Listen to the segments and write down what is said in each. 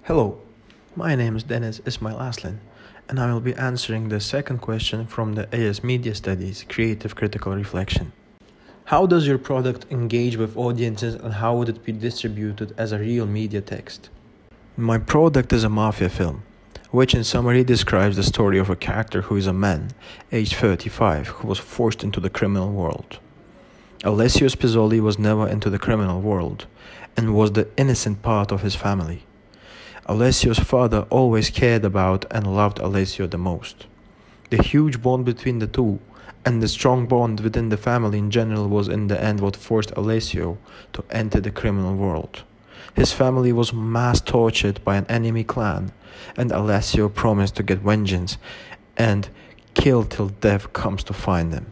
Hello, my name is Deniz Ismail Aslan, and I will be answering the second question from the AS Media Studies Creative Critical Reflection. How does your product engage with audiences and how would it be distributed as a real media text? My product is a mafia film, which in summary describes the story of a character who is a man, aged 35, who was forced into the criminal world. Alessio Spizzoli was never into the criminal world and was the innocent part of his family. Alessio's father always cared about and loved Alessio the most. The huge bond between the two and the strong bond within the family in general was in the end what forced Alessio to enter the criminal world. His family was mass tortured by an enemy clan, and Alessio promised to get vengeance and kill till death comes to find them.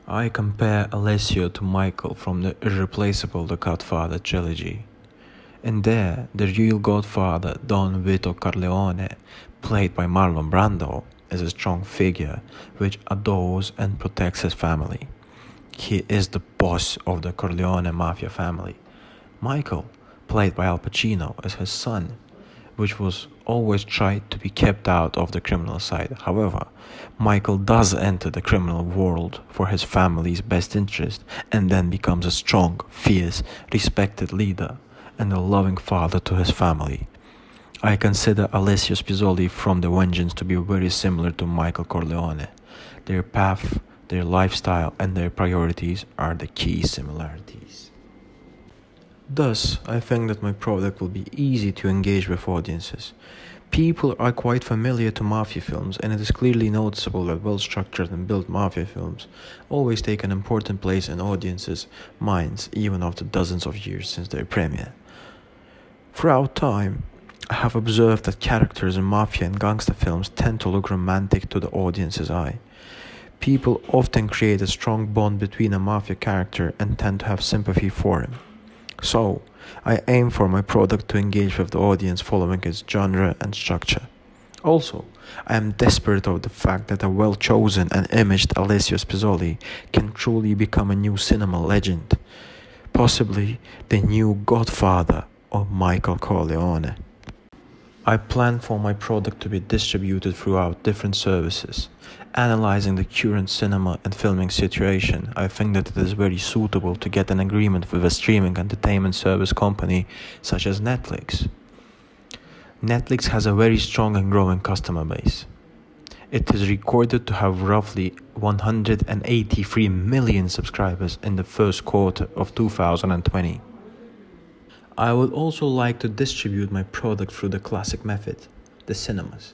I compare Alessio to Michael from the irreplaceable The Godfather trilogy. And there, the real godfather, Don Vito Corleone, played by Marlon Brando, is a strong figure which adores and protects his family. He is the boss of the Corleone mafia family. Michael, played by Al Pacino, is his son, which was always tried to be kept out of the criminal side. However, Michael does enter the criminal world for his family's best interest and then becomes a strong, fierce, respected leader and a loving father to his family. I consider Alessio Spizzoli from The Vengeance to be very similar to Michael Corleone. Their path, their lifestyle, and their priorities are the key similarities. Thus, I think that my product will be easy to engage with audiences. People are quite familiar to mafia films, and it is clearly noticeable that well-structured and built mafia films always take an important place in audiences' minds, even after dozens of years since their premiere. Throughout time, I have observed that characters in mafia and gangster films tend to look romantic to the audience's eye. People often create a strong bond between a mafia character and tend to have sympathy for him. So, I aim for my product to engage with the audience following its genre and structure. Also, I am desperate of the fact that a well-chosen and imaged Alessio Spizzoli can truly become a new cinema legend, possibly the new godfather of Michael Corleone. I plan for my product to be distributed throughout different services. Analyzing the current cinema and filming situation, I think that it is very suitable to get an agreement with a streaming entertainment service company such as Netflix. Netflix has a very strong and growing customer base. It is recorded to have roughly 183 million subscribers in the first quarter of 2020. I would also like to distribute my product through the classic method, the cinemas.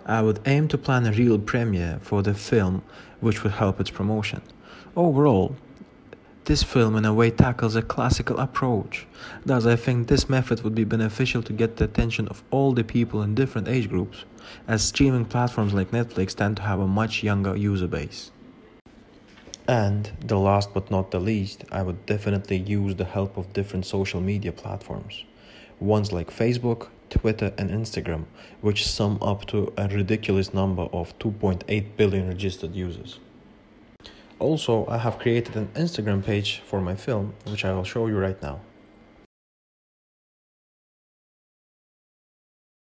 I would aim to plan a real premiere for the film which would help its promotion. Overall, this film in a way tackles a classical approach. Thus, I think this method would be beneficial to get the attention of all the people in different age groups, as streaming platforms like Netflix tend to have a much younger user base. And, the last but not the least, I would definitely use the help of different social media platforms. Ones like Facebook, Twitter and Instagram, which sum up to a ridiculous number of 2.8 billion registered users. Also, I have created an Instagram page for my film, which I will show you right now.